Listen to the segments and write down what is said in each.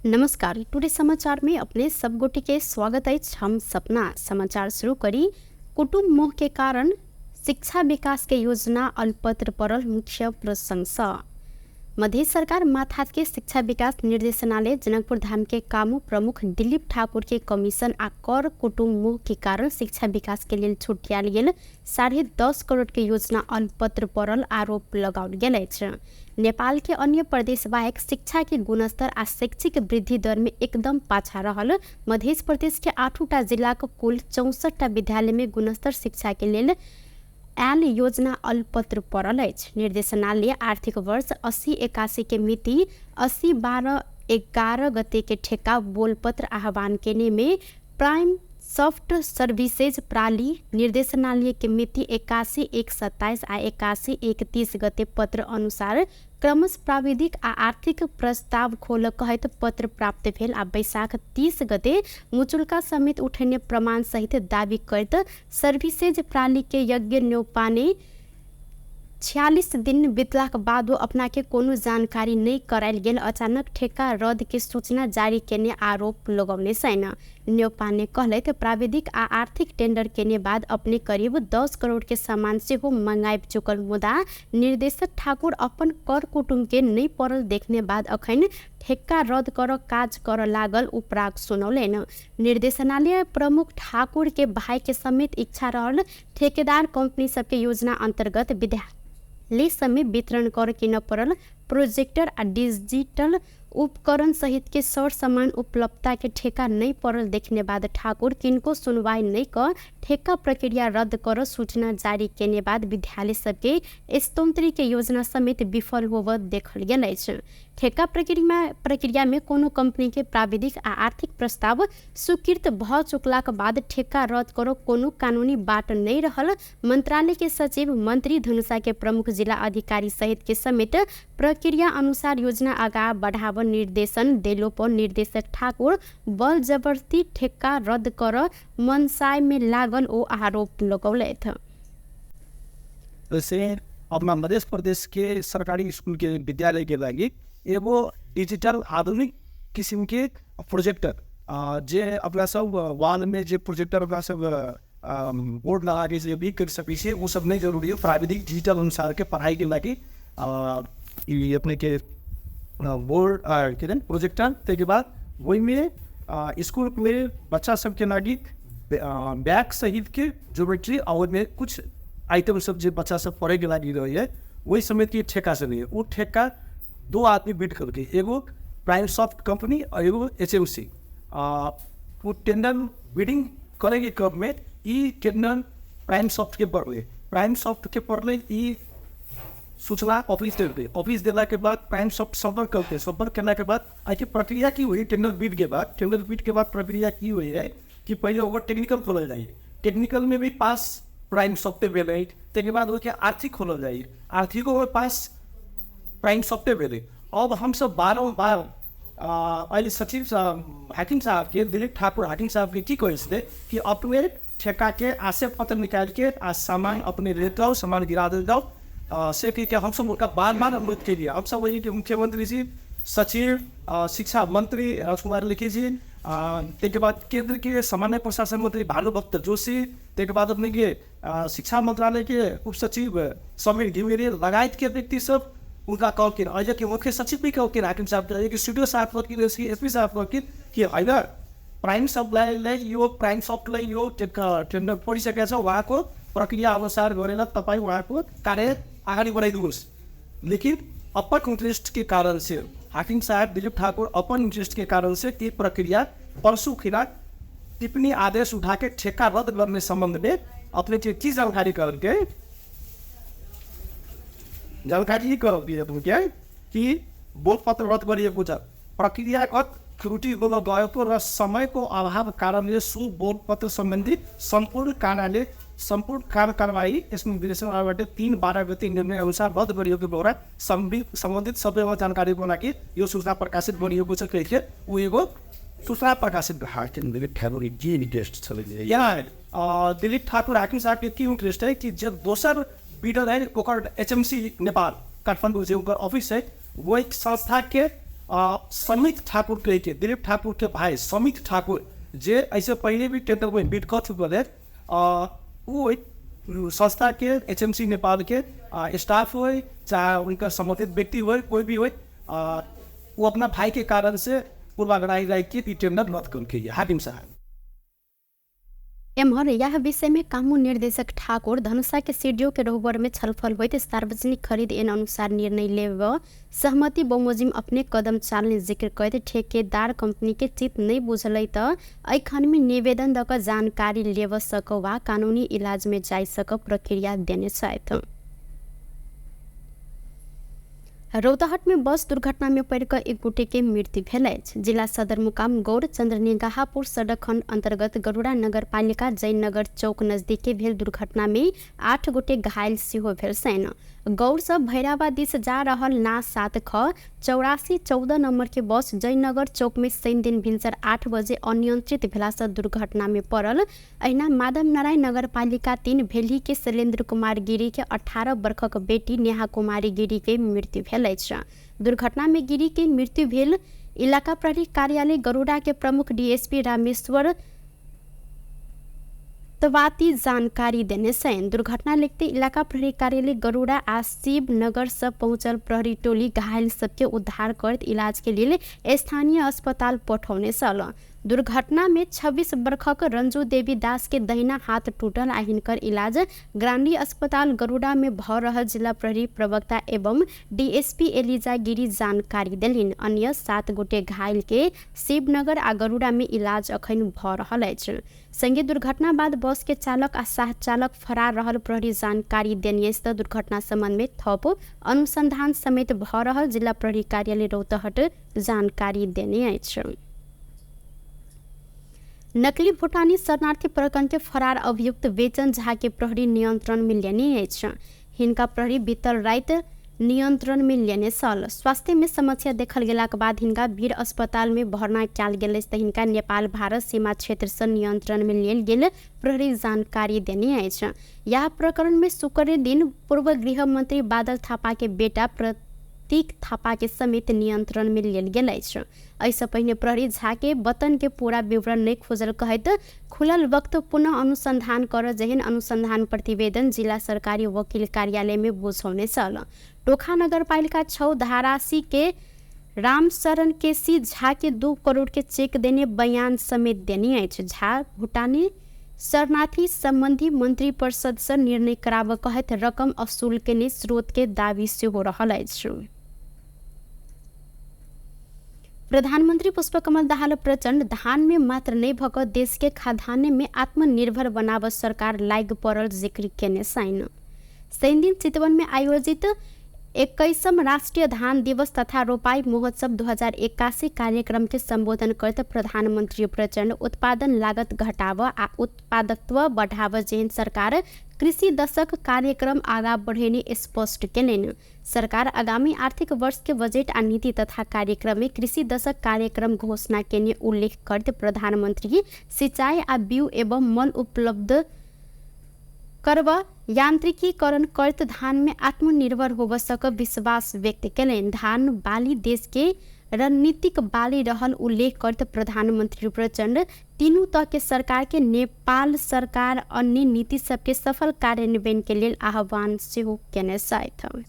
नमस्कार। टुडे समाचार में अपने सब गोटी के स्वागत है। हम सपना समाचार शुरू करी। कुटुंब मोह के कारण शिक्षा विकास के योजना अल्पत्र परल मुख्य प्रशंसा। मध्य सरकार माथात के शिक्षा विकास निर्देशनालय जनकपुर धाम के कामू प्रमुख दिलीप ठाकुर के कमीशन आ कर कुटुंब मोह के कारण शिक्षा विकास के लिए छुटियाल गेल 10.5 करोड़ के योजना अल्पत्र परल आरोप लगाओल गेल अछि। नेपाल के अन्य प्रदेश बाहेक शिक्षा के गुणस्तर आ शैक्षिक वृद्धि दर में एकदम पाछा रहल मध्य प्रदेश के 8 जिला के कुल 64 विद्यालय में गुणस्तर शिक्षा के लिए आयल योजना अल्पत्र परल अछि। निर्देशनालय आर्थिक वर्ष 80-81 के मिति 80/12/11 गते के ठेका बोलपत्र आह्वान केने में प्राइम सॉफ्ट सर्विसेज प्राली निर्देशनालय के मिति 81/1/27 आ 81/1/30 गते पत्र अनुसार क्रमश प्राविधिक आ आर्थिक प्रस्ताव खोल कहत पत्र प्राप्त भेल आ बैशाख 30 गते मुचुल्का समेत उठेने प्रमाण सहित दावी करत सर्विसेज प्राली के यज्ञ न्यौपाने 46 दिन बीतलाक बादो अपना के कोनो जानकारी नहीं करायल गेल अचानक ठेका रद्द के सूचना जारी केने आरोप लगौने छैन। न्यौपाने कहलैथ प्राविधिक आ आर्थिक टेंडर केने बाद अपने करीब 10 करोड़ के सामान से हो मंगाइब चुकल मुदा निर्देशक ठाकुर अपन कर कुटुंब के नहीं परल देखने बाद अखन ठेक्का रद्द कर काज कर लागल उपराग सुनौलेन। निर्देशनालय प्रमुख ठाकुर के भाई के समेत इच्छा रहल ठेकेदार कंपनी सबके योजना अंतर्गत विद्यालय समय वितरण कर किन परल प्रोजेक्टर आ डिजिटल उपकरण सहित के सर सामान उपलब्धता के ठेका नहीं पड़ल देखने बाद ठाकुर किनको सुनवाई नहीं कर ठेका प्रक्रिया रद्द कर सूचना जारी केने बाद विद्यालय सबके स्तोत्री के योजना समेत विफल होव देखल गेल अछि। ठेका प्रक्रिया में कोनो कंपनी के प्राविधिक आ आर्थिक प्रस्ताव स्वीकृत भ चुकलाक बाद ठेका रद्द करो कोनो कानूनी बाट नहीं रहल। मंत्रालय के सचिव मंत्री धनुषा के प्रमुख जिला अधिकारी सहित के समेत प्रक्रिया अनुसार योजना आगा बढ़ाव निर्देशन देलो पर निर्देशक ठाकुर बल जबरदस्ती ठेका रद्द कर मनसाय में लागल ओ आरोप लगौलैथ। वैसे अपना मध्य प्रदेश के सरकारी स्कूल के विद्यालय के लागि एगो डिजिटल आधुनिक किस्म के प्रोजेक्टर जे अपना सब वाल में जे प्रोजेक्टर अपना सब बोर्ड लगा के जे भी कर सकी से वो सब नहीं जरूरी है। प्राविधिक डिजिटल अनुसार के पढ़ाई के लागि अपने के बोर्ड के प्रोजेक्टर के बाद वही में स्कूल में बच्चा सब के लागि बैग सहित के ज्योमेट्री और में कुछ आइटम सब जो बच्चा सब पढ़े के लागि रही है वही समेत की ठेका से नहीं है। वो ठेका 2 आदमी बिड करके एगो प्राइम सॉफ्ट कंपनी और एगो HMC वो टेंडर बिडिंग करेगी कब में टेंडर प्राइम सॉफ्ट के पढ़ ले सूचना ऑफिस देला के बाद प्राइम सॉफ्ट संपर्क करने के बाद आगे प्रक्रिया की हुई टेंडर बिड के बाद प्रक्रिया की हुई है कि पहले ओवर टेक्निकल खोला जाए। टेक्निकल में भी पास प्राइम सॉफ्टवेयर भेले के बाद वो आर्थिक खोला जाए। आर्थिक पास प्राइम सॉफ्टवेयर अब हम सब बार सचिव हाकिम साहब के दिलीप ठाकुर हाकिम साहब के कहे कि अपने ठेका के आशय पत्र निकाल के सामान अपने ले जाओ, सामान गिरा दे जाओ से कि हम सब उनका बार अनुरोध के लिए हम सब वही मुख्यमंत्री जी, सचिव, शिक्षा मंत्री राजकुमार लिखी जी, के बाद केंद्र के सामान्य प्रशासन मंत्री भानुभक्त जोशी, के बाद अपने के शिक्षा मंत्रालय के उप सचिव समीर घिमिरे लगायत के व्यक्ति सब उनका कॉल किया। अजय के मुख्य सचिव भी कॉल किया हाकिम साहब के स्टूडियो साहब कॉल किया, SP साहब कॉल किया कि होइन प्राइम सप्लाई यो प्राइम सफ्टलाई यो टेंडर पढिसकेको छ, उहाँको प्रक्रिया अनुसार गरेर तपाईँ उहाँको कार्य अगाडि बढाइदिनुहोस्। लेकिन अपन इंटरेस्ट के कारण से हाकिम साहब दिलीप ठाकुर अपन इंटरेस्ट के कारण से ये प्रक्रिया परसों खिलाफ टिप्पणी आदेश उठा के ठेका रद्द करने संबंध में अपने चीज जानकारी करके जानकारी कर दिए क्या कि बोलपत्र रद्द गरिएको छ। प्रक्रियागत त्रुटि हुन गएको र समयको अभाव कारणले सो बोलपत्र सम्बन्धी सम्पूर्ण कारवाही यसमा निर्देशनबाट 3/12 गते निर्णय अनुसार रद्द गरिएको बेला सम्बन्धित सबैमा जानकारीको लागि यो सूचना प्रकाशित गरिएको छ। कहिले ऊ एगो सूचना प्रकाशित दिलीप ठाकुर हाकिम साहब के इंटरेस्ट है कि जब दोसर बीडर है ओकर HMC नेपाल काठमाडौँ जो ऑफिस है वो एक संस्था के समित ठाकुर कह के, दिलीप ठाकुर के भाई समित ठाकुर, जे ऐसे पहले भी टेंडर में बिड कर चुके हैं, वो संस्था के HMC नेपाल के स्टाफ हो, चाहे उनका संबंधित व्यक्ति हो, कोई भी हो, वो अपना भाई के कारण से पूर्वाग्रही रह के टेंडर रद्द करके हाकिम साहब। एम्हर यह विषय में कानून निर्देशक ठाकुर धनुषा के सीडीओ के रोहबर में छलफल होते सार्वजनिक खरीद एन अनुसार निर्णय लेव सहमति बमोजिम अपने कदम चालने जिक्र करते ठेकेदार कंपनी के चित नहीं बुझल त एखन में निवेदन दक जानकारी लेव सक वा कानूनी इलाज में जाय सक प्रक्रिया देने चाहत। रौतहट में बस दुर्घटना में पड़कर एक गोटे के मृत्यु भेल। जिला सदरमुकाम गौर चंद्र निगाहपुर सड़क खंड अंतर्गत गरुड़ा नगर पालिका जयनगर चौक नजदीक के भेल दुर्घटना में 8 गोटे घायल सेहो भेल छन्। गौर से भैरावा दिस जा रहल ना 7 ख 84 14 नंबर के बस जयनगर चौक में शनि दिन भिनसर 8 बजे अनियंत्रित भेला से दुर्घटना में पड़ल। अहिना माधव नारायण नगर पालिका 3 भेली के शैलेंद्र कुमार गिरी के 18 वर्षक बेटी नेहा कुमारी गिरी के मृत्यु भेल। दुर्घटना में गिरी के मृत्यु भेल इलाका प्रहरी कार्यालय गरुड़ा के प्रमुख डीएसपी रामेश्वर तवाती जानकारी देने छन्। दुर्घटना लेखते इलाका प्रहरी कार्यालय गरुड़ा आ शिव नगर से पहुंचल प्रहरी टोली घायल सबके उद्धार कर इलाज के लिए स्थानीय अस्पताल पठौने छल। दुर्घटना में 26 वर्षक रंजू देवी दास के दहिना हाथ टूटल आ हिनकर इलाज ग्रामीण अस्पताल गरुड़ा में भ रहल जिला प्रहरी प्रवक्ता एवं डीएसपी एलिजा गिरी जानकारी देलिन। अन्य 7 गोटे घायल के शिवनगर आ गरुड़ा में इलाज अखन भ रहल अछि। संगे दुर्घटना बाद बस के चालक आ सह चालक फरार रहल प्रहरी जानकारी देनिए त दुर्घटना संबंध में थप अनुसंधान समेत भ रहल जिला प्रहरी कार्यालय रौतहट जानकारी देने अछि। नकली भूटानी शरणार्थी प्रकरण के फरार अभियुक्त वेचन झा के प्रहरी नियंत्रण में लेने अछि। हिनका प्रहरी बीतल रात नियंत्रण में लेने सल। स्वास्थ्य में समस्या देखल गेला के बाद हिनका वीर अस्पताल में भर्ना कयल गेल त हिनका नेपाल भारत सीमा क्षेत्र से नियंत्रण में लेल गेल प्रहरी जानकारी देने अछि। यह प्रकरण में शुक्र दिन पूर्व गृह मंत्री बादल थापा के बेटा प्रतीक थापा के समेत नियंत्रण में लेल गेल अछि। ऐसे पहले प्रहरी झा के वतन के पूरा विवरण नहीं खोजल कहत खुलल वक्त पुनः अनुसंधान कर जहन अनुसंधान प्रतिवेदन जिला सरकारी वकील कार्यालय में बुझौने छल। टोखा नगर पालिका 6 धारासी के रामशरण केसी झा के 2 करोड़ के चेक देने बयान समेत देने अछि। झा भूटानी शरणार्थी संबंधी मंत्री परिषद से निर्णय कराव कहत रकम असूल के ने स्रोत के दावी से हो रहल अछि। प्रधानमंत्री पुष्पकमल दाहाल प्रचंड धान में मात्र नहीं भक देश के खाद्यान्न में आत्मनिर्भर बनाव सरकार लाग पड़ल जिक्र केने साइन। शनि दिन चितवन में आयोजित 21वां राष्ट्रीय धान दिवस तथा रोपाई महोत्सव 2081 कार्यक्रम के संबोधन करते प्रधानमंत्री प्रचंड उत्पादन लागत घटाव आ उत्पादकत्व बढ़ाव जेहन सरकार कृषि दशक कार्यक्रम आगा बढ़ेने स्पष्ट केलनि। सरकार आगामी आर्थिक वर्ष के बजट आ नीति तथा कार्यक्रम में कृषि दशक कार्यक्रम घोषणा केने उल्लेख करते प्रधानमंत्री सिंचाई आ बीउ एवं मल उपलब्ध करव यांत्रिकीकरण करत धान में आत्मनिर्भर होव सक विश्वास व्यक्त केलनि। धान बाली देश के रणनीतिक बाली रहल उल्लेख करते प्रधानमंत्री प्रचंड तीनों तह के सरकार के नेपाल सरकार अन्य नीति सबके सफल कार्यान्वयन के लिए आह्वान सेहो केने छथि।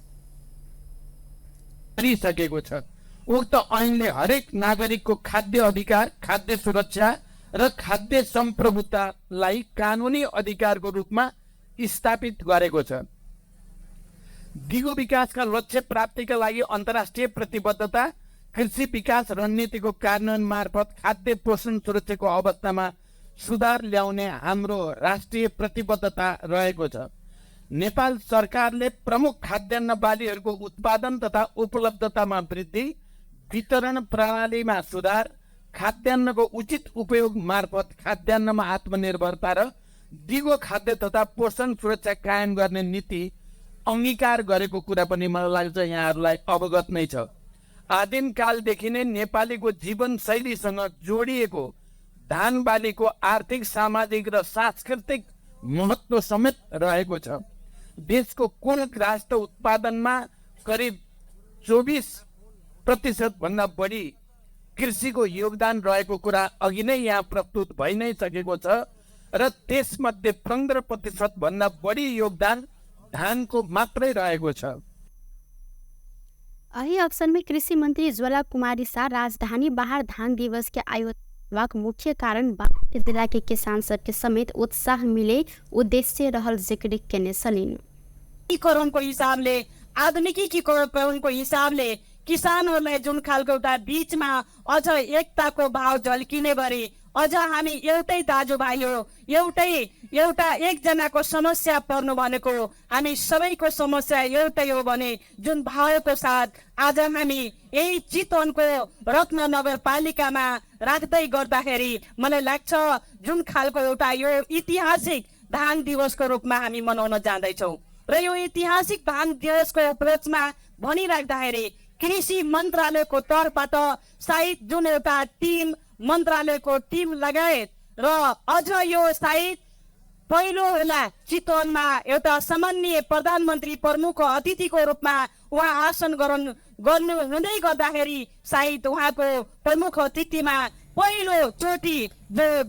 उक्त ऐनले हरेक नागरिकको खाद्य अधिकार, खाद्य सुरक्षा र खाद्य सम्प्रभुतालाई कानुनी अधिकारको रूपमा स्थापित गरेको छ। दिगो विकासका लक्ष्य प्राप्तिका लागि अन्तर्राष्ट्रिय प्रतिबद्धता, कृषि विकास रणनीतिको कार्यान्वयन मार्फत खाद्य पोषण सुरक्षाको अवस्थामा सुधार ल्याउने हाम्रो राष्ट्रिय प्रतिबद्धता रहेको छ। नेपाल सरकारले प्रमुख खाद्यान्न बालीहरूको उत्पादन तथा उपलब्धतामा वृद्धि, वितरण प्रणालीमा सुधार, खाद्यान्नको उचित उपयोग मार्फत खाद्यान्नमा आत्मनिर्भरता र दिगो खाद्य तथा पोषण सुरक्षा कायम गर्ने नीति अंगीकार गरेको कुरा पनि मलाई लाग्छ यहाँहरूलाई अवगत नै छ। आदिम कालदेखि नै नेपालीको जीवनशैलीसँग जोडिएको धान बालीको आर्थिक, सामाजिक र सांस्कृतिक महत्त्व समेत रहेको छ। देशको कुल राष्ट्र उत्पादनमा करिब प्रतिशतभन्दा बढी कृषिको योगदान रहेको कुरा अघि नै यहाँ प्रस्तुत भइ नै सकेको छ र त्यसमध्ये 15% बढी योगदान धानको मात्रै रहेको छ। यही अवसर में कृषि मंत्री ज्वाला कुमारी शाह राजधानी बाहर धान दिवस के आयोजन मुख्य कारण बागमती जिला के किसान सबके समेत उत्साह मिले उद्देश्य रहल जिक्र केने सलिन। एकीकरणको हिसाबले आधुनिकीकरणको हिसाबले किसानहरूलाई जुन खालको एउटा बीचमा अझ एकताको भाव झल्किने गरी अझ हामी एउटै दाजुभाइ हो, एउटा एकजनाको समस्या पर्नु भनेको हामी सबैको समस्या एउटै हो भने जुन भावको साथ आज हामी यही चितवनको रत्न नगरपालिकामा राख्दै गर्दाखेरि मलाई लाग्छ जुन खालको एउटा यो ऐतिहासिक धान दिवसको रूपमा हामी मनाउन जाँदैछौँ र यो ऐतिहासिक धान दिवसको उपलक्ष्यमा भनिराख्दाखेरि कृषि मन्त्रालयको तर्फबाट सायद जुन एउटा टिम मन्त्रालयको टिम लगायत र अझ यो सायद पहिलो बेला चितवनमा एउटा सम्माननीय प्रधानमन्त्री प्रमुख अतिथिको रूपमा उहाँ आसन गर्नु हुँदै गर्दाखेरि सायद उहाँको प्रमुख अतिथिमा पहिलो चोटि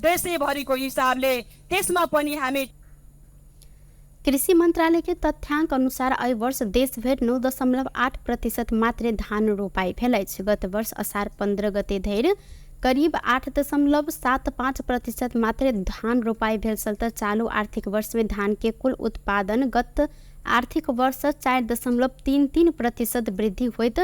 देशैभरिको हिसाबले त्यसमा पनि हामी कृषि मंत्रालय के तथ्याङ्क अनुसार अय वर्ष देशभर 9.8% मात्रै धान रोपाई भेलै छ। गत वर्ष असार 15 गते धरि करीब 8.75% मात्रै धान रोपाई भेल छल त चालू आर्थिक वर्ष में धान के कुल उत्पादन गत आर्थिक वर्ष 4.33% वृद्धि होइत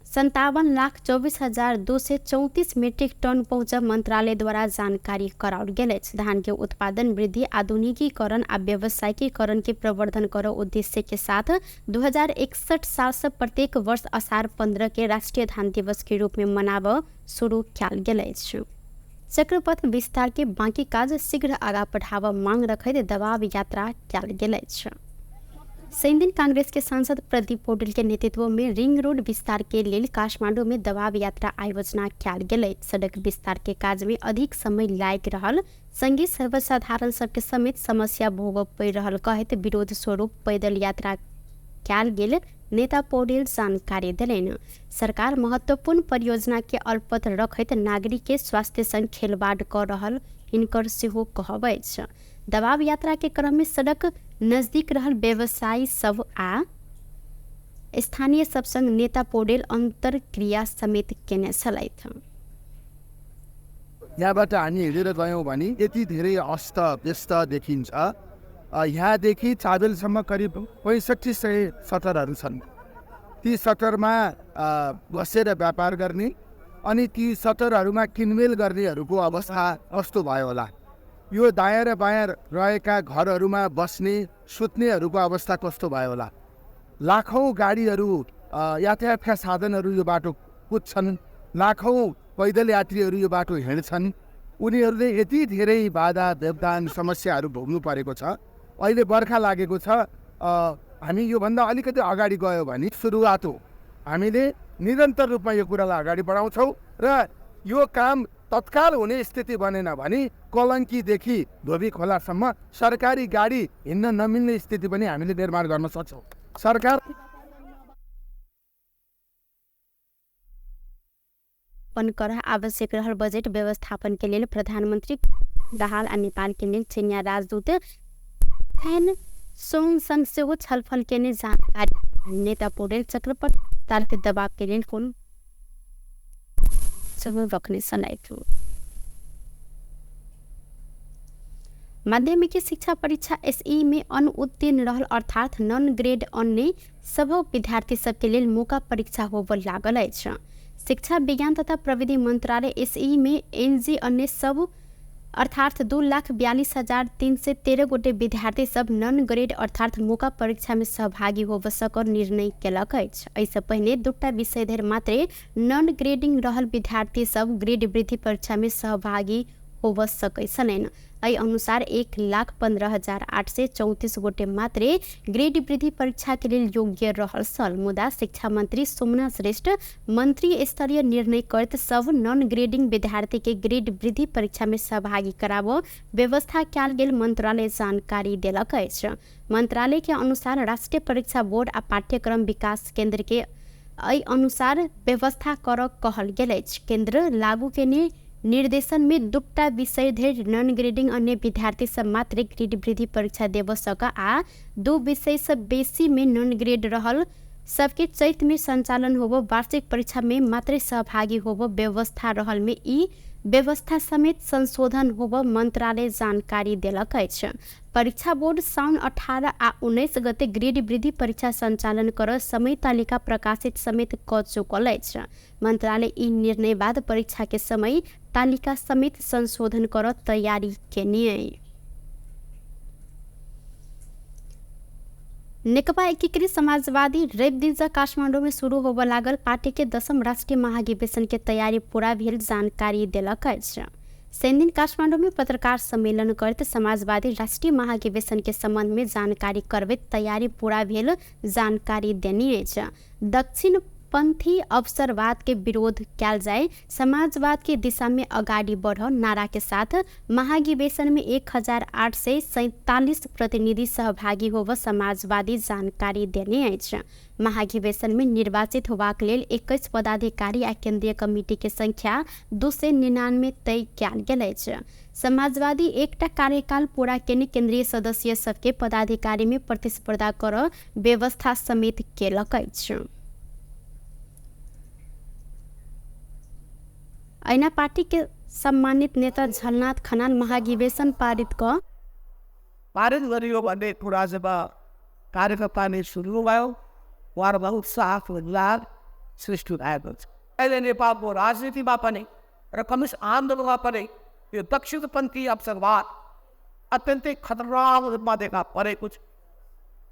57,24,234 मीट्रिक टन पहुँच मंत्रालय द्वारा जानकारी कराओल गेल अछि। धान के उत्पादन वृद्धि आधुनिकीकरण आ व्यावसायिकीकरण के प्रवर्धन करो उद्देश्य के साथ 2061 साल से प्रत्येक वर्ष असार 15 के राष्ट्रीय धान दिवस के रूप में मनाब शुरू कयल गेल अछि। चक्रपथ विस्तार के बाकी काज शीघ्र आगा बढ़ाव मांग रखैत दबाव यात्रा कयल गेल अछि। दिन कांग्रेस के सांसद प्रदीप पौडेल के नेतृत्व में रिंग रोड विस्तार के लिए काठमांडू में दबाव यात्रा आयोजना कयल गेल। सड़क विस्तार के काज में अधिक समय लाग रहल संगे सर्वसाधारण सबके समेत समस्या भोग पड़ रहल कहत विरोध स्वरूप पैदल यात्रा कयल गेल नेता पौडेल जानकारी दिलेन। सरकार महत्वपूर्ण परियोजना के अल्पत रखैत नागरिक के स्वास्थ्य संग खेलवाड़ कर रहल हिनकर सेहो कहबै छ। दबाव यात्रा के क्रम में सड़क नजदीक रहल व्यवसायी सब आ स्थानीय सब संग नेता पौडेल अंतरक्रिया समेत केने छलैथ। यहाँबाट हामी हिँडेर गयौँ भने यति धेरै अस्त व्यस्त देखिन्छ। यहाँदेखि चाबेलसम्म करिब 6500 सटरहरू छन्। ती सटरमा बसेर व्यापार गर्ने अनि ती सटरहरूमा किनमेल गर्नेहरूको अवस्था कस्तो भयो होला। यो दायाँ र बायाँ रहेका घरहरूमा बस्ने सुत्नेहरूको अवस्था कस्तो भयो होला। लाखौँ गाडीहरू यातायातका साधनहरू यो बाटो कुद्छन्, लाखौँ पैदल यात्रीहरू यो बाटो हिँड्छन्। उनीहरूले यति धेरै बाधा व्यवधान समस्याहरू भोग्नु परेको छ। अहिले बर्खा लागेको छ। हामी योभन्दा अलिकति अगाडि गयो भने सुरुवात हो। हामीले निरन्तर रूपमा यो कुरालाई अगाडि बढाउँछौँ र यो काम तत्काल हुने स्थिति बनेन भने कलङ्कीदेखि धोबी खोलासम्म सरकारी गाडी हिँड्न नमिल्ने स्थिति पनि हामीले निर्माण गर्न सक्छौँ। सरकार कर आवश्यक रहल बजट व्यवस्थापन के लिए प्रधानमंत्री दाहाल आ नेपाल के लिए चीनिया राजदूत फैन सोंग संग से वो छलफल के ने जानकारी नेता पौडेल चक्रपथ तार के दबाव के लिए कौन सब रखने सलाइथु। माध्यमिक शिक्षा परीक्षा एसई में अनुत्तीर्ण रहल अर्थात नॉन ग्रेड अन्य सब विद्यार्थी सबके लिए मौका परीक्षा होब लागल अछि। शिक्षा विज्ञान तथा प्रविधि मंत्रालय एसई में एनजी अन्य सब अर्थात 2,42,313 गोटे विद्यार्थी सब नॉन ग्रेड अर्थात मौका परीक्षा में सहभागी होब सकर निर्णय केलक अछि। ऐसे पहले दूटा विषय धरि मात्रे नॉन ग्रेडिंग रहल विद्यार्थी सब ग्रेड वृद्धि परीक्षा में सहभागी होब सकै छलैन। एहि अनुसार 1,15,834 गोटे मात्रे ग्रेड वृद्धि परीक्षा के लिए योग्य रहल छल। मुदा शिक्षा मंत्री सोमनाथ श्रेष्ठ मंत्री स्तरीय निर्णय करत सब नॉन ग्रेडिंग विद्यार्थी के ग्रेड वृद्धि परीक्षा में सहभागी कराब व्यवस्था कयल गेल मंत्रालय जानकारी देलक अछि। मंत्रालय के अनुसार राष्ट्रीय परीक्षा बोर्ड आ पाठ्यक्रम विकास केंद्र के एहि अनुसार व्यवस्था कर कहल गेल अछि। केंद्र लागू केने निर्देशन में दुटा विषय धरि नॉन ग्रेडिंग अन्य विद्यार्थी सब मात्र ग्रेड वृद्धि परीक्षा देव सक आ 2 विषय से बेसी में नॉन ग्रेड रहल सबके चैत में संचालन होब वार्षिक परीक्षा में मात्र सहभागी होब व्यवस्था रहल में ई व्यवस्था समेत संशोधन होब मंत्रालय जानकारी देलक अछि। परीक्षा बोर्ड साउन 18 आ 19 गते ग्रेड वृद्धि परीक्षा संचालन कर समय तालिका प्रकाशित समेत क चुकल अछि। मंत्रालय ई निर्णय बाद परीक्षा के समय तालिका समेत संशोधन कर तैयारी केने। नेकपा एकीकृत समाजवादी रवि दिन से काठमांडू में शुरू होब लागल पार्टी के 10म राष्ट्रीय महाधिवेशन के तैयारी पूरा भेल जानकारी देलक अछि। शनि दिन काठमांडू में पत्रकार सम्मेलन करते समाजवादी राष्ट्रीय महाधिवेशन के संबंध में जानकारी करबैत तैयारी पूरा भेल जानकारी देने अछि। दक्षिण पंथी अवसरवाद के विरोध कैल जाए, समाजवाद के दिशा में अगाडि बढ़ नारा के साथ महाधिवेशन में 1847 प्रतिनिधि सहभागी होब समाजवादी जानकारी देने अछि। महाधिवेशन में निर्वाचित होबाक लेल 21 पदाधिकारी आ केंद्रीय कमिटी के संख्या 299 तय कैल गेल अछि। समाजवादी एकटा कार्यकाल पूरा केने केंद्रीय सदस्य सबके पदाधिकारी में प्रतिस्पर्धा कर व्यवस्था समेत केलक अछि। ऐना पार्टी के सम्मानित नेता झलनाथ खनाल महाधिवेशन पारित गरियो भन्ने कुरा जब कार्यकर्ताले सुन्नु भयो उहाँहरूमा उत्साह उल्लास सृष्टि भएको छ। अहिले नेपालको राजनीतिमा पनि र कम्युनिस्ट आन्दोलनमा पनि यो दक्षिणपन्थी अवसरवाद अत्यन्तै खतरनाक रूपमा देखा परेको छ।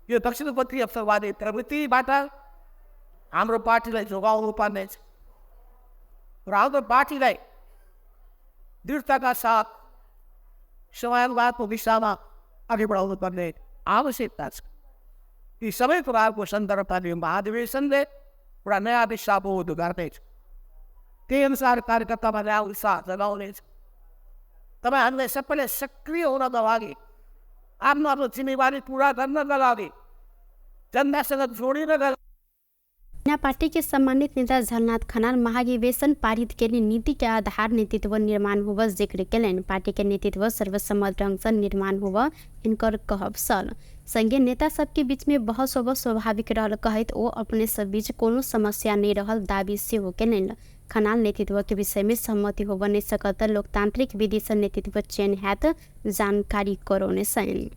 यो दक्षिणपन्थी अवसरवादी प्रवृत्तिबाट हाम्रो पार्टीलाई जोगाउनु पर्नेछ र हाम्रो पार्टीलाई दृढताका साथ समाजवादको दिशामा अघि बढाउनु पर्ने आवश्यकता छ। यी सबै कुराहरूको सन्दर्भमा यो महाधिवेशनले एउटा नयाँ दिशा बोध गर्नेछ। त्यही अनुसार कार्यकर्तामा नयाँ उत्साह जगाउनेछ। तपाईँहरूलाई सबैले सक्रिय हुनका लागि आफ्नो आफ्नो जिम्मेवारी पूरा गर्नका लागि जनतासँग जोडिनका पार्टी के सम्मानित नेता झलनाथ खनाल महाधिवेशन पारित के नीति के आधार नेतृत्व निर्माण होब जिक्र केलनि। पार्टी के नेतृत्व सर्वसम्मत ढंग से निर्माण होब इनकर कहब सल। संघीय नेता सबके बीच में बहस होब स्वाभाविक रहल कहत ओ अपने सब बीच कोनो समस्या नहीं रहल दावी से हो केलनि। खनाल नेतृत्व के विषय में सहमति होब नहीं सकत लोकतांत्रिक विधि से नेतृत्व चयन हैत जानकारी करोने सैन।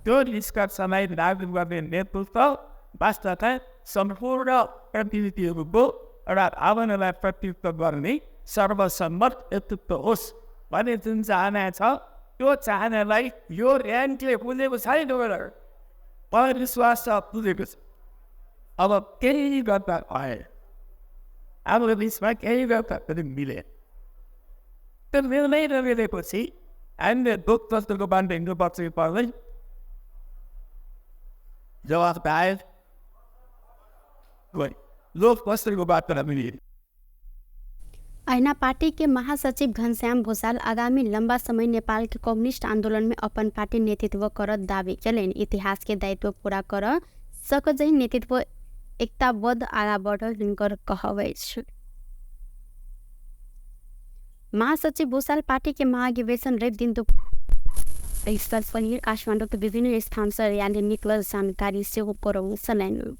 त्यो निष्कर्ष समय लागू गर्ने नेतृत्व वास्तवमा सम्पूर्ण प्रतिनिधिहरूको एउटा भावनालाई प्रतिनिधित्व गर्ने सर्वसम्मत नेतृत्व होस् भन्ने जुन चाहना छ त्यो चाहनालाई यो र्याङ्कले बुझेको छैन। मलाई विश्वास छ बुझेको छ। अब केही गर्दा भए हाम्रो बिचमा केही गर्दा पनि मिले। त्यो निर्णय नमिलेपछि हामीले लोकतन्त्रको बाटो हिँड्नुपर्छ कि पर्दैन जवाफ आए लोकतन्त्रको बाटो नमिले। ऐना पार्टी के महासचिव घनश्याम भूषाल आगामी लंबा समय नेपाल के कम्युनिस्ट आंदोलन में अपन पार्टी नेतृत्व कर दावी केलनि। इतिहास के दायित्व पूरा कर सकजै नेतृत्व एकताबद्ध आगा बढ़ हिनकर कहब अछि। महासचिव भूषाल पार्टी के महाधिवेशन रवि दिन काठमाडौँ के विभिन्न स्थान से रैली निकलल जानकारी से करौं सलैन।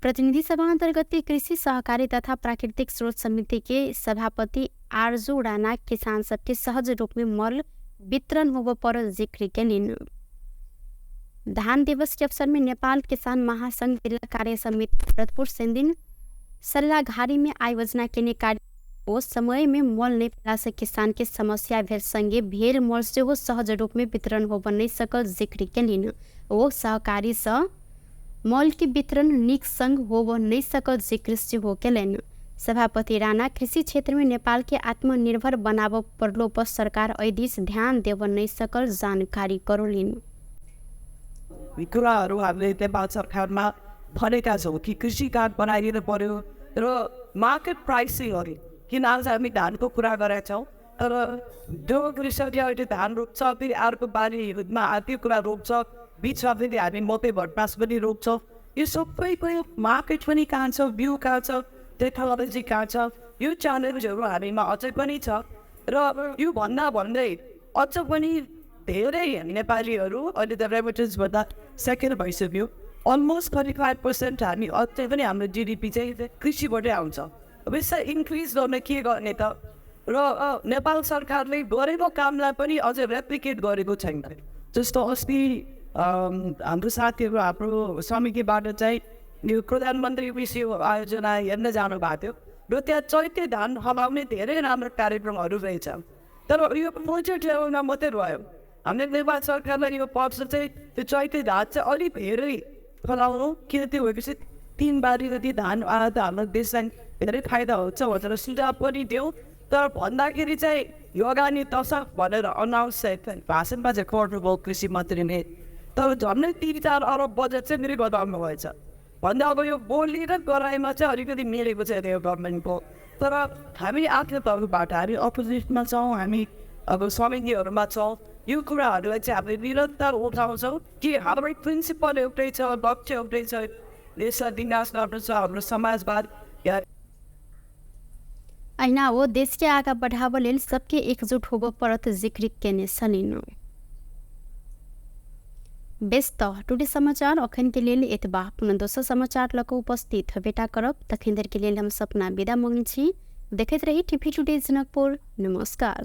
प्रतिनिधि सभा अंतर्गत कृषि सहकारी तथा प्राकृतिक स्रोत समिति के सभापति आरजू राणा किसान सबके सहज रूप में मल वितरण होब पर जिक्र केलिन। धान दिवस के अवसर में नेपाल किसान महासंघ जिला कार्य समिति भरतपुर सेंदिन सल्लाघारी में आयोजना के कार्य ओ समय में मल नहीं फैला से किसान के समस्या भेल संगे भेल मल से हो सहज रूप में वितरण होब नहीं सकल जिक्र केलिन। वो सहकारी स मल के वितरण निक संग होब नहीं सकल जिक्र से हो केलन। सभापति राणा कृषि क्षेत्र में नेपाल के आत्मनिर्भर बनाव परलो पर सरकार ऐदिस ध्यान देव नहीं सकल जानकारी करोलिन। कुराहरू हामीले नेपाल सरकारमा भनेका छौँ कि कृषि कार्ड बनाइदिनु पर्यो र मार्केट प्राइसिङहरू किन आज हामी धानको कुरा गरेका छौँ तर जो कृषकले अहिले धान रोप्छ फेरि अर्को बारीमा त्यो कुरा रोप्छ बिचमा फेरि हामी मकै भटमास पनि रोप्छौँ यो सबैको यो मार्केट पनि कहाँ छ, भ्यू कहाँ छ, टेक्नोलोजी कहाँ छ, यो च्यालेन्जहरू हामीमा अझै पनि छ। र यो भन्दै अझ पनि धेरै नेपालीहरू अहिले त रेमिटेन्सभन्दा सेकेन्ड भइसक्यो। अलमोस्ट 35% हामी अझै पनि हाम्रो जिडिपी चाहिँ कृषिबाटै आउँछ। अब यसलाई इन्क्रिज गर्न के गर्ने त? र नेपाल सरकारले गरेको कामलाई पनि अझै रेप्लिकेट गरेको छैन। जस्तो अस्ति हाम्रो साथीहरू हाम्रो समितिबाट चाहिँ यो प्रधानमन्त्री कृषि आयोजना हेर्न जानुभएको थियो र त्यहाँ चैते धान फलाउने धेरै राम्रो कार्यक्रमहरू रहेछ। तर यो प्रोजेक्ट लेभलमा मात्रै रह्यो। हामीले नेपाल सरकारलाई यो पर्छ चाहिँ त्यो चैते धान चाहिँ अलिक धेरै फलाउनु, किन त्यो भएपछि 3 बारी जति धान आएर त हाम्रो देशलाई धेरै फाइदा हुन्छ भनेर सुझाव पनि दियो। तर भन्दाखेरि चाहिँ यो अगाडि दशक भनेर अनाउन्स चाहिँ भाषणमा चाहिँ गर्नुभयो कृषि मन्त्रीले। तर झन्डै 3-4 अरब बजेट चाहिँ मेरो बताउनु भएछ। भन्दा अब यो बोली र गराइमा चाहिँ अलिकति मिलेको छ यो गभर्मेन्टको। तर हामी आफ्नो तर्फबाट हामी अपोजिटमा छौँ, हामी अब समितिहरूमा छौँ। यो कुराहरूलाई चाहिँ हामीले निरन्तर उठाउँछौँ कि हाम्रो प्रिन्सिपल एउटै छ, लक्ष्य एउटै छ, देशलाई विकास गर्नु छ, हाम्रो समाजवाद या ऐना वो देश के आगा बढ़ाव लेल सबके एकजुट होबो परत जिक्र केने सलिनु। व्यस्त टुडे समाचार अखन के लेल एतबा। पुनः दोसर समाचार लक उपस्थित बेटा करब तखन देर के लेल हम सपना विदा मांगै छी। देखैत रही टीवी टुडे जनकपुर। नमस्कार।